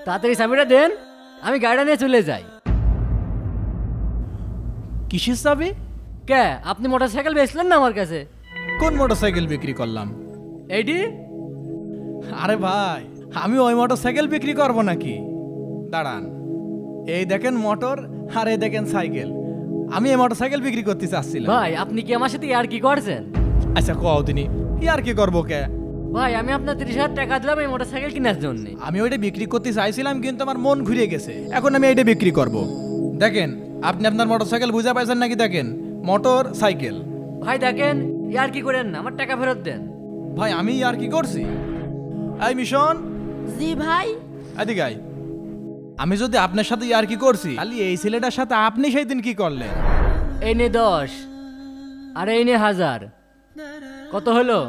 তাড়াতাড়ি চাবিটা দেন, আমি গাড়িটা নিয়ে চলে যাই। কিসের চাবি? কে, আপনি মোটরসাইকেল বেচলেন না আমার কাছে? কোন মোটরসাইকেল বিক্রি করলাম? এইটি। আরে ভাই, আমি ওই মোটরসাইকেল বিক্রি করব নাকি? দাঁড়ান, এই দেখেন মোটর আর এই দেখেন সাইকেল। আমি এই মোটরসাইকেল বিক্রি করতে চাচ্ছিলাম। ভাই আপনি কি আমার সাথে আর কি করছেন? আচ্ছা কও দিনি, আর কি করবো কে? ভাই আমি আপনার 30,000 টাকা দিলাম এই মোটরসাইকেল কেনার জন্য। আমি ওইটা বিক্রি করতে চাইছিলাম, কিন্তু আমার মন ঘুরে গেছে। এখন আমি এইটা বিক্রি করব। দেখেন, আপনি আপনার মোটরসাইকেল বুঝা পাইছেন নাকি? দেখেন, মোটর সাইকেল। ভাই দেখেন, আর কি করেন না, আমার টাকা ফেরত দেন। ভাই আমি আর কি করছি? এই মিশন, জি ভাই। এদিকে আয়। আমি যদি আপনার সাথে আর কি করছি, খালি এই ছেলেটার সাথে আপনি সেই দিন কি করলেন? এই নে 10, আর এই নে 1000। কত হলো?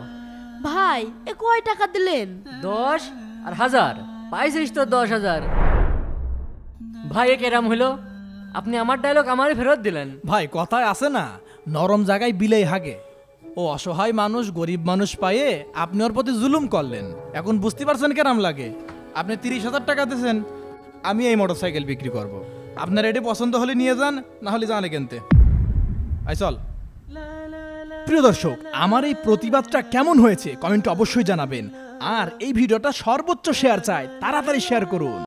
ভাই এ কয় টাকা দিলেন? 10 আর 1000, পাইছিস তো 10,000। ভাই এ কেরাম হলো? আপনি আমার ডায়লগ আমারই ফেরত দিলেন। ভাই কথায় আছে না, নরম জায়গায় বিলেই হাগে। ও অসহায় মানুষ, গরিব মানুষ পায়ে আপনি ওর প্রতি জুলুম করলেন। এখন বুঝতে পারছেন কেরাম লাগে? আপনি 30,000 টাকা দিয়েছেন, আমি এই মোটরসাইকেল বিক্রি করব। আপনার এটি পছন্দ হলে নিয়ে যান, না হলে জানে কিনতে। আই চল। প্রিয় দর্শক, আমার এই প্রতিবাদটা কেমন হয়েছে কমেন্টে অবশ্যই জানাবেন। আর এই ভিডিওটা সর্বোচ্চ শেয়ার চাই, তাড়াতাড়ি শেয়ার করুন।